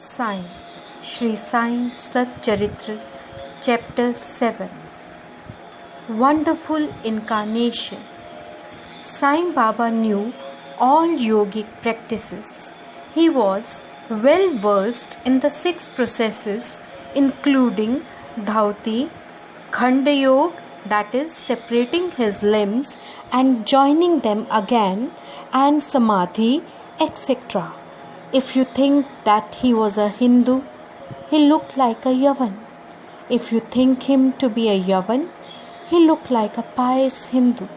Sai, Shri Sai Sat Charitra, Chapter 7. Wonderful Incarnation. Sai Baba knew all yogic practices. He was well versed in the 6 processes, including Dhauti, Khanda Yoga, that is, separating his limbs and joining them again, and Samadhi, etc. If you think that he was a Hindu, he looked like a Yavan. If you think him to be a Yavan, he looked like a pious Hindu.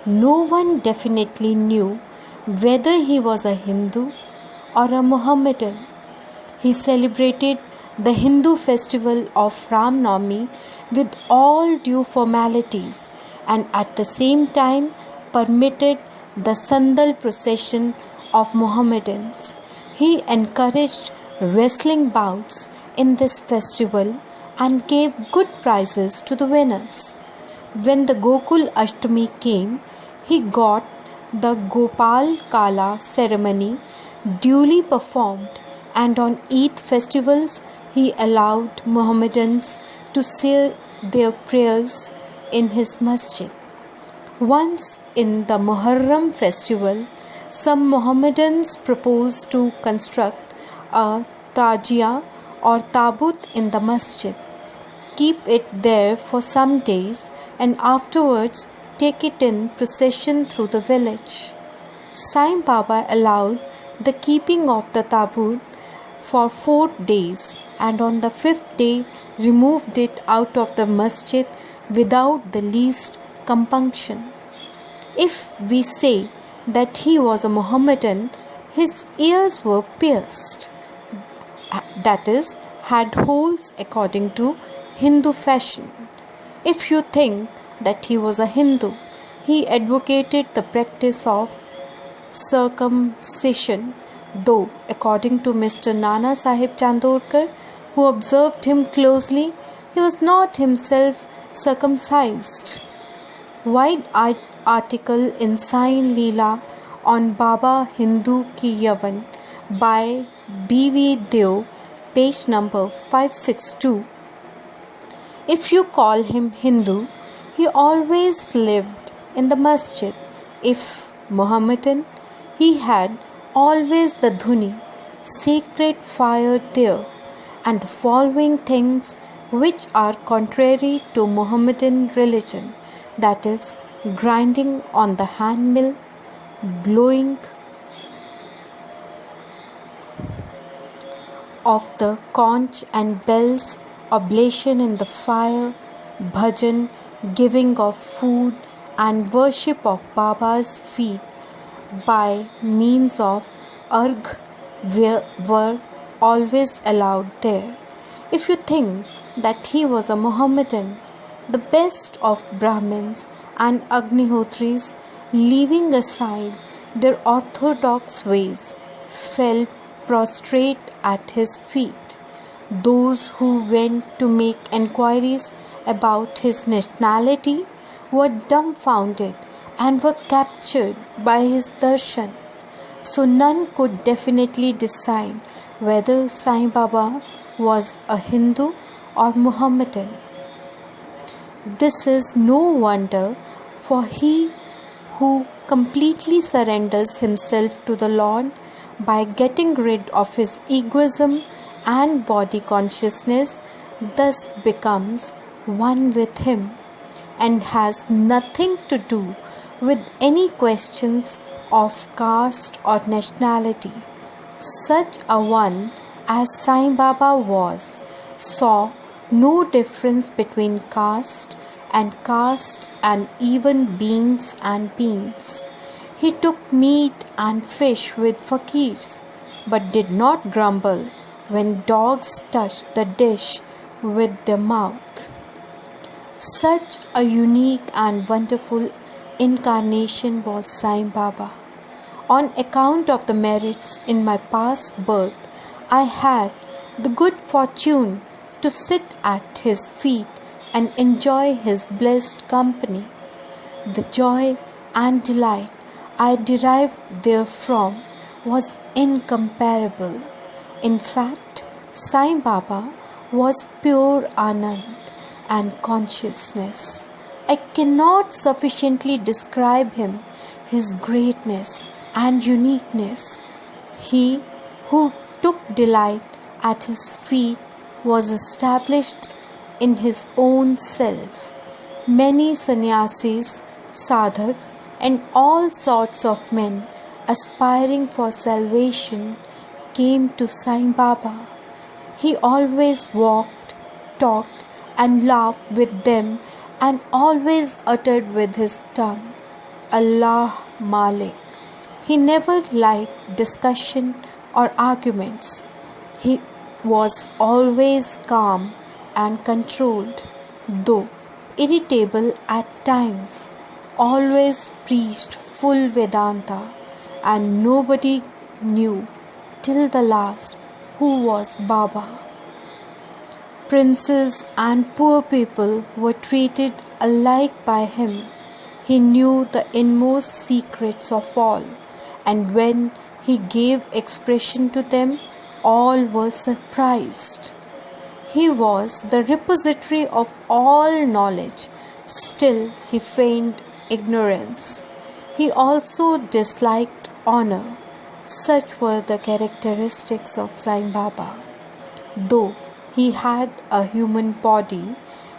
No one definitely knew whether he was a Hindu or a Mohammedan. He celebrated the Hindu festival of Ram Navami with all due formalities and at the same time permitted the Sandal procession of Mohammedans. He encouraged wrestling bouts in this festival and gave good prizes to the winners. When the Gokul Ashtami came, he got the Gopal Kala ceremony duly performed, and on Eid festivals he allowed Mohammedans to say their prayers in his masjid. Once in the Muharram festival, some Mohammedans proposed to construct a tajia or tabut in the masjid, keep it there for some days, and afterwards take it in procession through the village. Sai Baba allowed the keeping of the tabut for 4 days, and on the 5th day removed it out of the masjid without the least compunction. If we say that he was a Mohammedan, his ears were pierced, that is, had holes according to Hindu fashion. If you think that he was a Hindu, he advocated the practice of circumcision, though according to Mr. Nana Sahib Chandorkar, who observed him closely, he was not himself circumcised. Wide article in Sai Leela on Baba Hindu Ki Yavan by B.V. Deo, page number 562. If you call him Hindu, he always lived in the masjid. If Mohammedan, he had always the dhuni, sacred fire there, and the following things which are contrary to Mohammedan religion, that is, grinding on the hand mill, blowing of the conch and bells, oblation in the fire, bhajan, giving of food, and worship of Baba's feet by means of argh were always allowed there. If you think that he was a Mohammedan, the best of Brahmins and Agnihotris, leaving aside their orthodox ways, fell prostrate at his feet. Those who went to make enquiries about his nationality were dumbfounded and were captured by his darshan. So none could definitely decide whether Sai Baba was a Hindu or Mohammedan. This is no wonder, for he who completely surrenders himself to the Lord by getting rid of his egoism and body consciousness thus becomes one with him and has nothing to do with any questions of caste or nationality. Such a one as Sai Baba was saw no difference between caste and even beings and beings. He took meat and fish with fakirs, but did not grumble when dogs touched the dish with their mouth. Such a unique and wonderful incarnation was Sai Baba. On account of the merits in my past birth, I had the good fortune to sit at his feet and enjoy his blessed company. The joy and delight I derived therefrom was incomparable. In fact, Sai Baba was pure Anand and consciousness. I cannot sufficiently describe him, his greatness and uniqueness. He who took delight at his feet was established in his own self. Many sannyasis, sadhaks, and all sorts of men aspiring for salvation came to Sai Baba. He always walked, talked, and laughed with them and always uttered with his tongue, Allah Malik. He never liked discussion or arguments. He was always calm and controlled, though irritable at times. Always preached full Vedanta, and nobody knew till the last who was Baba. Princes and poor people were treated alike by him. He knew the inmost secrets of all, and when he gave expression to them, all were surprised. He was the repository of all knowledge, still he feigned ignorance. He also disliked honor. Such were the characteristics of Sai Baba. Though he had a human body,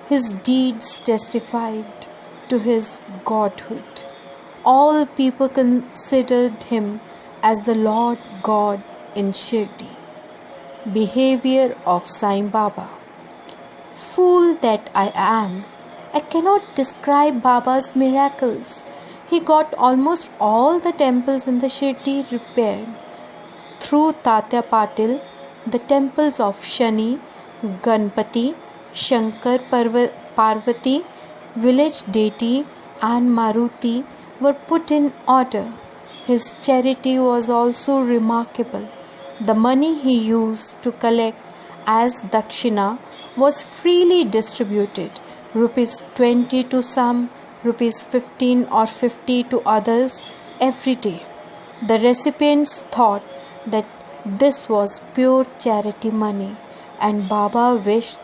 his deeds testified to his godhood. All people considered him as the Lord God in Shirdi. Behavior of Sai Baba. Fool that I am, I cannot describe Baba's miracles. He got almost all the temples in the Shirdi repaired. Through Tatya Patil, the temples of Shani, Ganpati, Shankar Parvati, village deity and Maruti were put in order. His charity was also remarkable. The money he used to collect as dakshina was freely distributed, rupees 20 to some, rupees 15 or 50 to others every day. The recipients thought that this was pure charity money, and Baba wished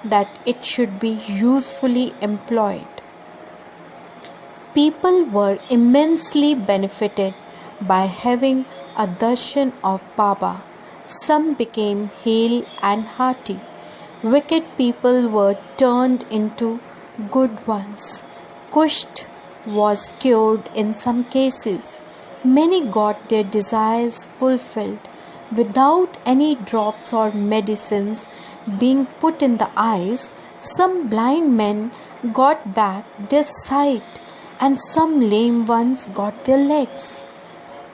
that it should be usefully employed. People were immensely benefited by having a darshan of Baba. Some became hale and hearty. Wicked people were turned into good ones. Kusht was cured in some cases. Many got their desires fulfilled without any drops or medicines being put in the eyes. Some blind men got back their sight, and some lame ones got their legs.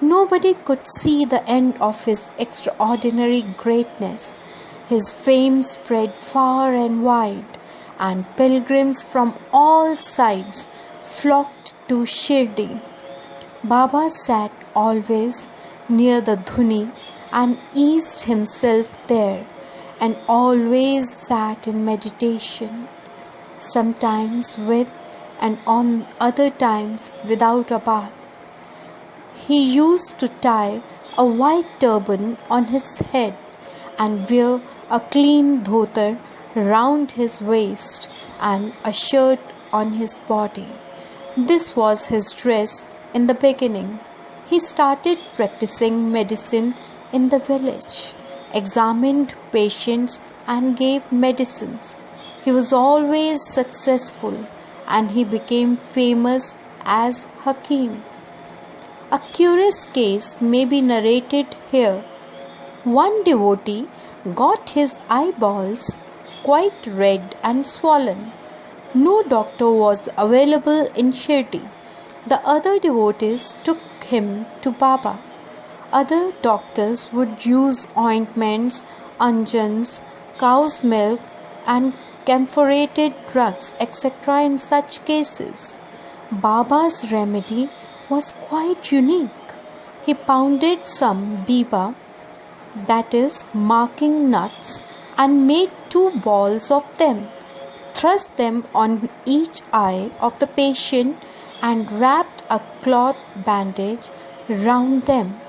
Nobody could see the end of his extraordinary greatness. His fame spread far and wide, and pilgrims from all sides flocked to Shirdi. Baba sat always near the Dhuni and eased himself there, and always sat in meditation, sometimes with and on other times without a bath. He used to tie a white turban on his head and wear a clean dhotar round his waist and a shirt on his body. This was his dress in the beginning. He started practicing medicine in the village, examined patients and gave medicines. He was always successful, and he became famous as Hakim. A curious case may be narrated here. One devotee got his eyeballs quite red and swollen. No doctor was available in Shirdi. The other devotees took him to Baba. Other doctors would use ointments, unguents, cow's milk, and camphorated drugs, etc. in such cases. Baba's remedy was quite unique. He pounded some biba, that is, marking nuts, and made 2 balls of them, thrust them on each eye of the patient, and wrapped a cloth bandage round them.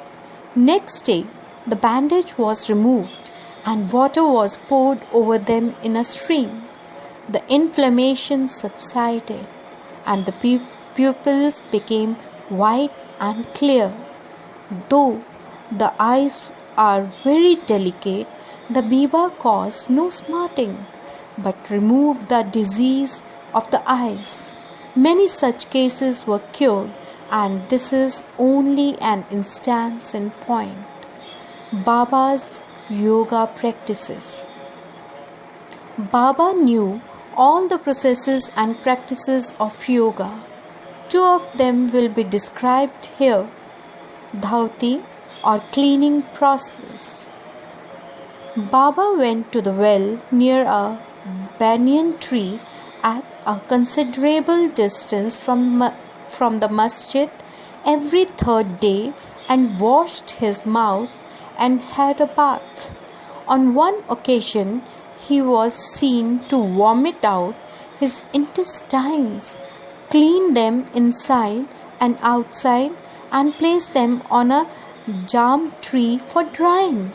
Next day, the bandage was removed, and water was poured over them in a stream. The inflammation subsided, and the pupils became white and clear. Though the eyes are very delicate, the biba caused no smarting, but removed the disease of the eyes. Many such cases were cured, and this is only an instance in point. Baba's yoga practices. Baba knew all the processes and practices of yoga. Two of them will be described here. Dhauti or cleaning process. Baba went to the well near a banyan tree at a considerable distance from the masjid every third day and washed his mouth and had a bath. On one occasion, he was seen to vomit out his intestines, clean them inside and outside, and place them on a jam tree for drying.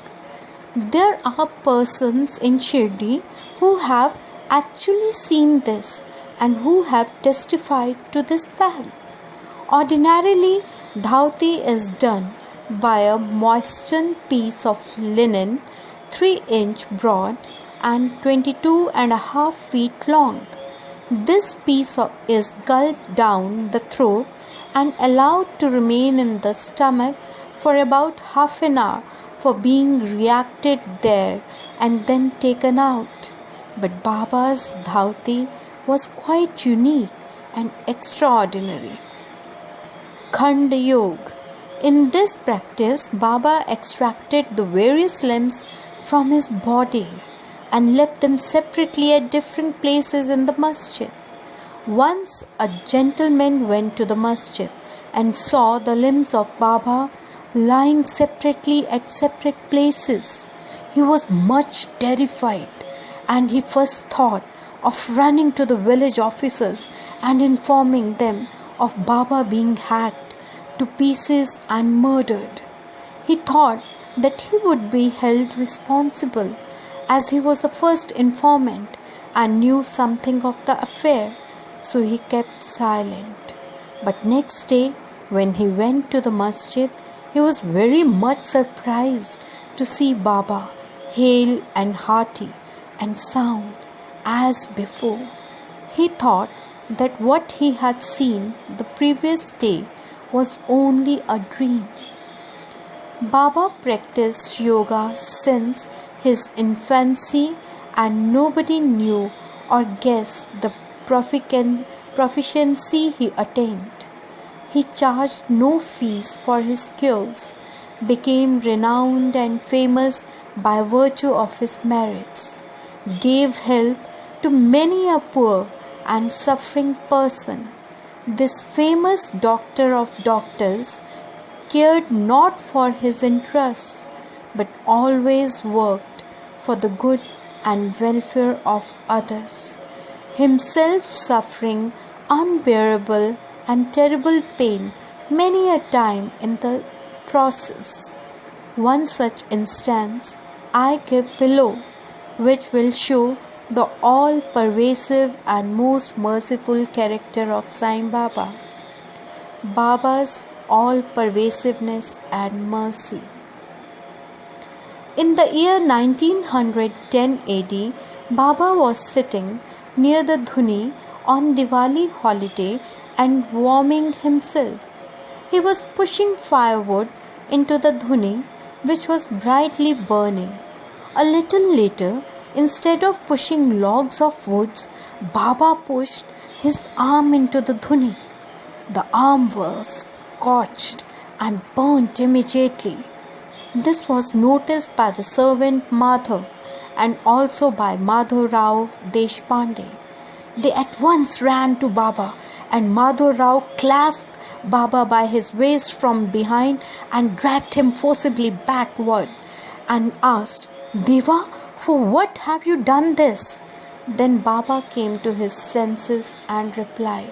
There are persons in Shirdi who have actually seen this and who have testified to this fact. Ordinarily, dhauti is done by a moistened piece of linen 3-inch broad and 22.5 feet long. This piece is gulped down the throat and allowed to remain in the stomach for about half an hour for being reacted there and then taken out. But Baba's dhauti was quite unique and extraordinary. Khand Yoga. In this practice, Baba extracted the various limbs from his body and left them separately at different places in the masjid. Once a gentleman went to the masjid and saw the limbs of Baba lying separately at separate places. He was much terrified, and he first thought of running to the village officers and informing them of Baba being hacked to pieces and murdered. He thought that he would be held responsible as he was the first informant and knew something of the affair, so he kept silent. But next day, when he went to the masjid, he was very much surprised to see Baba hale and hearty and sound as before. He thought that what he had seen the previous day was only a dream. Baba practiced yoga since his infancy, and nobody knew or guessed the proficiency he attained. He charged no fees for his cures, became renowned and famous by virtue of his merits, gave health to many a poor and suffering person. This famous doctor of doctors cared not for his interests, but always worked for the good and welfare of others, himself suffering unbearable and terrible pain many a time in the process. One such instance I give below, which will show the all-pervasive and most merciful character of Sai Baba. Baba's all-pervasiveness and mercy. In the year 1910 AD, Baba was sitting near the Dhuni on Diwali holiday and warming himself. He was pushing firewood into the Dhuni, which was brightly burning. A little later, instead of pushing logs of woods, Baba pushed his arm into the Dhuni. The arm was scorched and burnt immediately. This was noticed by the servant Madhav and also by Madhav Rao Deshpande. They at once ran to Baba, and Madhav Rao clasped Baba by his waist from behind and dragged him forcibly backward and asked, "Deva, for what have you done this?" Then Baba came to his senses and replied,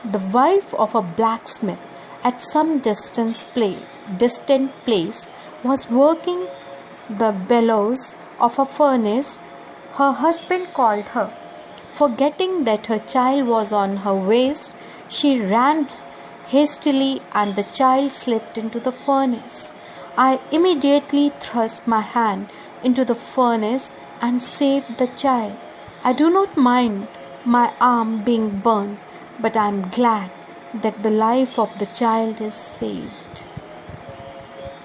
"The wife of a blacksmith at some distant place was working the bellows of a furnace, her husband called her. Forgetting that her child was on her waist, she ran hastily and the child slipped into the furnace. I immediately thrust my hand into the furnace and saved the child. I do not mind my arm being burned, but I am glad that the life of the child is saved.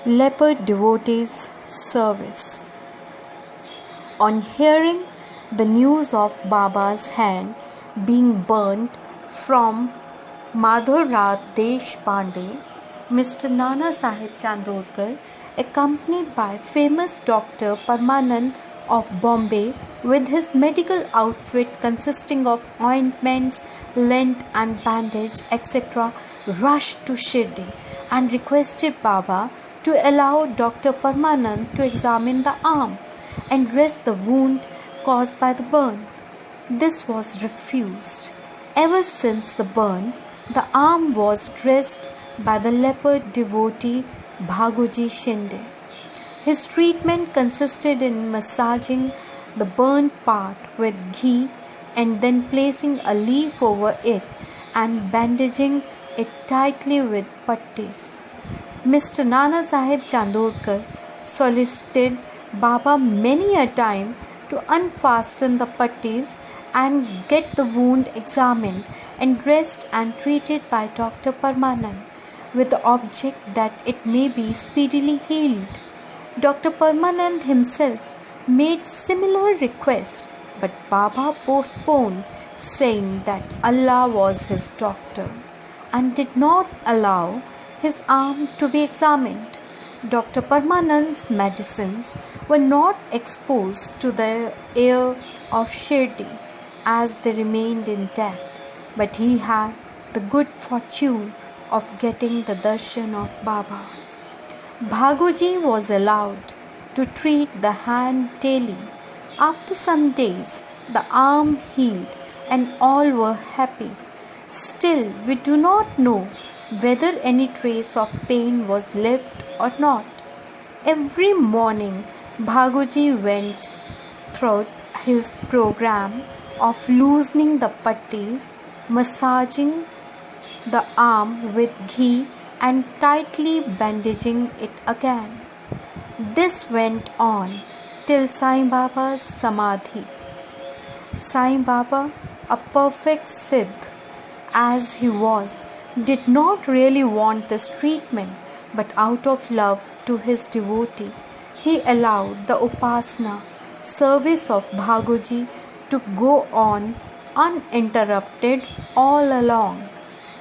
Leper Devotees Service. On hearing the news of Baba's hand being burnt from Madhuraj Deshpande, Mr. Nana Sahib Chandorkar, accompanied by famous Dr. Parmanand of Bombay with his medical outfit consisting of ointments, lint and bandage, etc., rushed to Shirdi and requested Baba to allow Dr. Parmanand to examine the arm and dress the wound caused by the burn. This was refused. Ever since the burn, the arm was dressed by the leper devotee Bhagoji Shinde. His treatment consisted in massaging the burnt part with ghee and then placing a leaf over it and bandaging it tightly with pattis. Mr. Nana Sahib Chandorkar solicited Baba many a time to unfasten the pattis and get the wound examined and dressed and treated by Dr. Parmanand with the object that it may be speedily healed. Dr. Parmanand himself made similar requests, but Baba postponed, saying that Allah was his doctor and did not allow his arm to be examined. Dr. Parmanand's medicines were not exposed to the air of Shirdi as they remained intact, but he had the good fortune of getting the darshan of Baba. Bhagoji was allowed to treat the hand daily. After some days, the arm healed and all were happy. Still, we do not know whether any trace of pain was left or not. Every morning, Bhagoji went through his program of loosening the pattis, massaging the arm with ghee and tightly bandaging it again. This went on till Sai Baba's Samadhi. Sai Baba, a perfect Siddh as he was, did not really want this treatment, but out of love to his devotee, he allowed the Upasana service of Bhagoji to go on uninterrupted all along.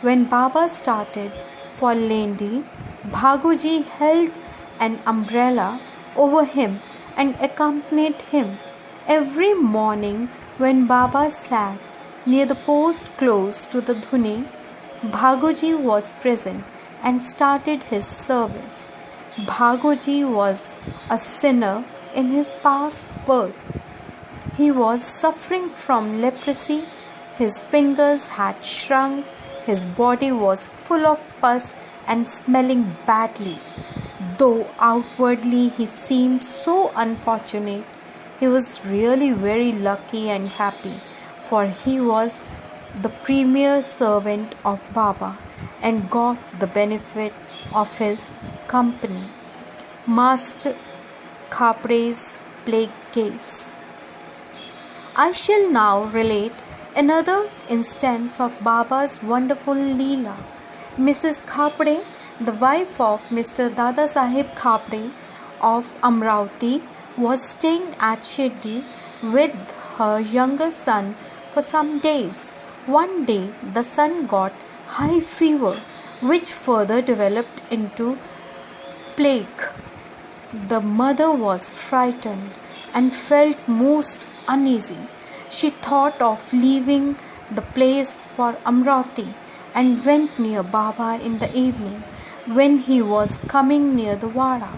When Baba started for Lendi, Bhagoji held an umbrella over him and accompanied him. Every morning when Baba sat near the post close to the dhuni, Bhagoji was present and started his service. Bhagoji was a sinner in his past birth. He was suffering from leprosy, his fingers had shrunk, his body was full of pus and smelling badly. Though outwardly he seemed so unfortunate, he was really very lucky and happy, for he was the premier servant of Baba and got the benefit of his company. Master Khapre's plague case. I shall now relate another instance of Baba's wonderful Leela. Mrs. Khapre, the wife of Mr. Dada Sahib Khapre of Amravati, was staying at Shirdi with her younger son for some days. One day the son got high fever, which further developed into plague. The mother was frightened and felt most uneasy. She thought of leaving the place for Amravati and went near Baba in the evening when he was coming near the Wada,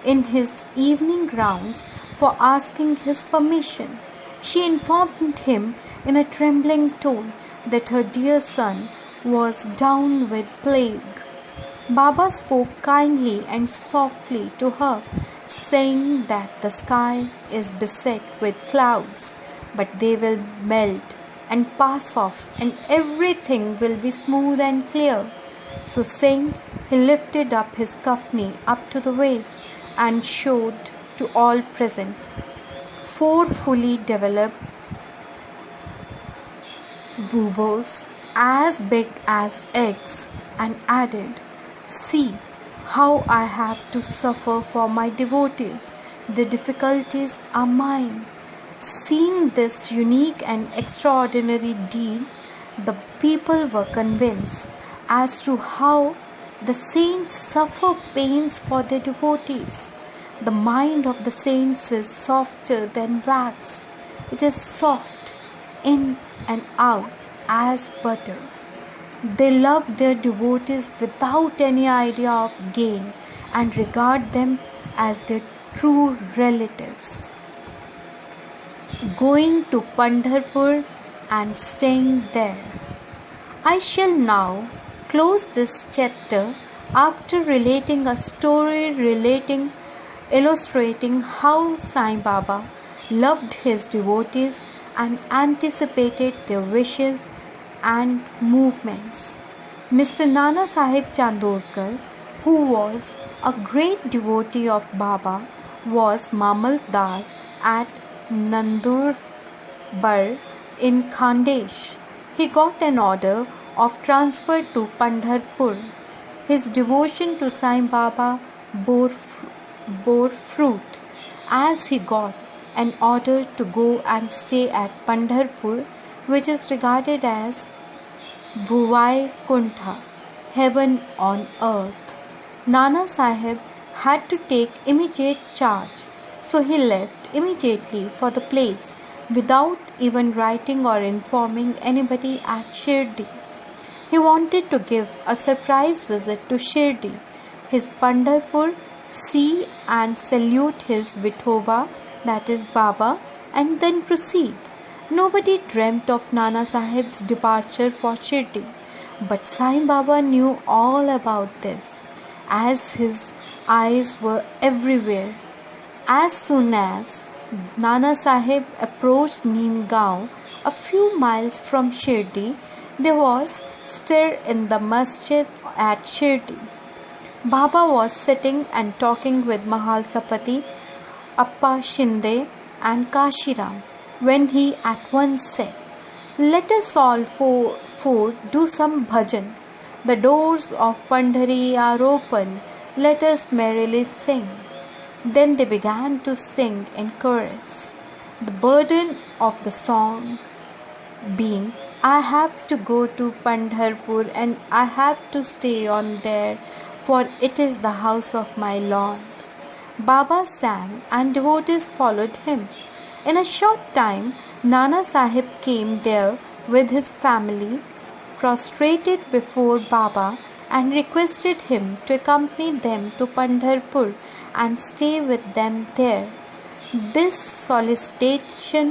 in his evening rounds, for asking his permission. She informed him in a trembling tone that her dear son was down with plague. Baba spoke kindly and softly to her, saying that the sky is beset with clouds, but they will melt and pass off, and everything will be smooth and clear. So saying, he lifted up his kafni up to the waist and showed to all present 4 fully developed buboes as big as eggs, and added, "See how I have to suffer for my devotees. The difficulties are mine." Seeing this unique and extraordinary deed, the people were convinced as to how the saints suffer pains for their devotees. The mind of the saints is softer than wax. It is soft in and out as butter. They love their devotees without any idea of gain and regard them as their true relatives. Going to Pandharpur and staying there. I shall now close this chapter after relating a story illustrating how Sai Baba loved his devotees and anticipated their wishes and movements. Mr. Nana Sahib Chandorkar, who was a great devotee of Baba, was Mamaldar at Nandurbar in Khandesh. He got an order of transfer to Pandharpur. His devotion to Sai Baba bore fruit, as he got an order to go and stay at Pandharpur, which is regarded as Bhuvai Kuntha, heaven on earth. Nana Sahib had to take immediate charge, so he left immediately for the place without even writing or informing anybody at Shirdi. He wanted to give a surprise visit to Shirdi, his Pandharpur, see and salute his Vithoba, that is Baba, and then proceed. Nobody dreamt of Nana Sahib's departure for Shirdi, but Sai Baba knew all about this, as his eyes were everywhere. As soon as Nana Sahib approached Neemgaon, a few miles from Shirdi, there was stir in the masjid at Shirdi. Baba was sitting and talking with Mahal Sapati, Appa Shinde and Kashiram, when he at once said, "Let us all four do some bhajan. The doors of Pandhari are open. Let us merrily sing." Then they began to sing in chorus, the burden of the song being, "I have to go to Pandharpur and I have to stay on there, for it is the house of my Lord." Baba sang and devotees followed him. In a short time, Nana Sahib came there with his family, prostrated before Baba and requested him to accompany them to Pandharpur and stay with them there. This solicitation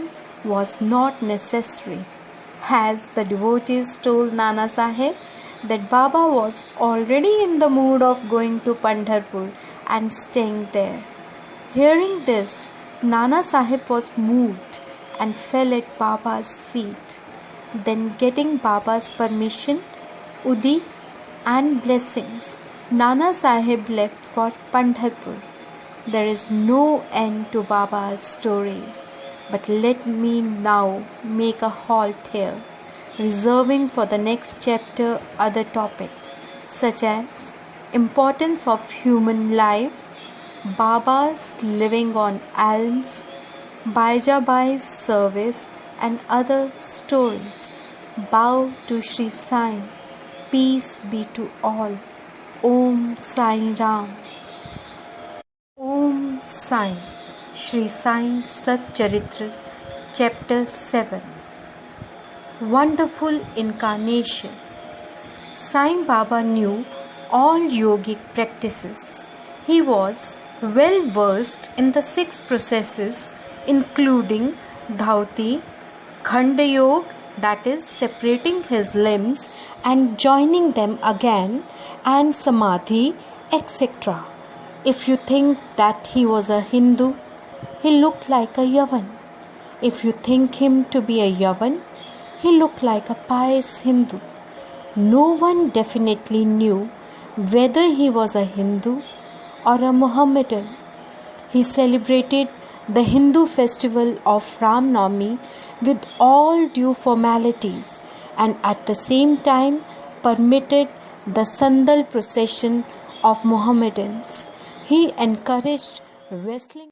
was not necessary, as the devotees told Nana Sahib that Baba was already in the mood of going to Pandharpur and staying there. Hearing this, Nana Sahib was moved and fell at Baba's feet. Then, getting Baba's permission, Udi and blessings, Nana Sahib left for Pandharpur. There is no end to Baba's stories, but let me now make a halt here, reserving for the next chapter other topics such as importance of human life, Baba's living on alms, Baijabai's service and other stories. Bow to Sri Sai. Peace be to all. Om Sai Ram. Om Sai. Sri Sai Sat Charitra, Chapter 7. Wonderful Incarnation. Sai Baba knew all yogic practices. He was well versed in the 6 processes, including Dhauti, Khanda Yoga, that is separating his limbs and joining them again, and Samadhi, etc. If you think that he was a Hindu, he looked like a Yavan. If you think him to be a Yavan, he looked like a pious Hindu. No one definitely knew whether he was a Hindu or a Mohammedan. He celebrated the Hindu festival of Ram Navami with all due formalities and at the same time permitted the Sandal procession of Mohammedans. He encouraged wrestling.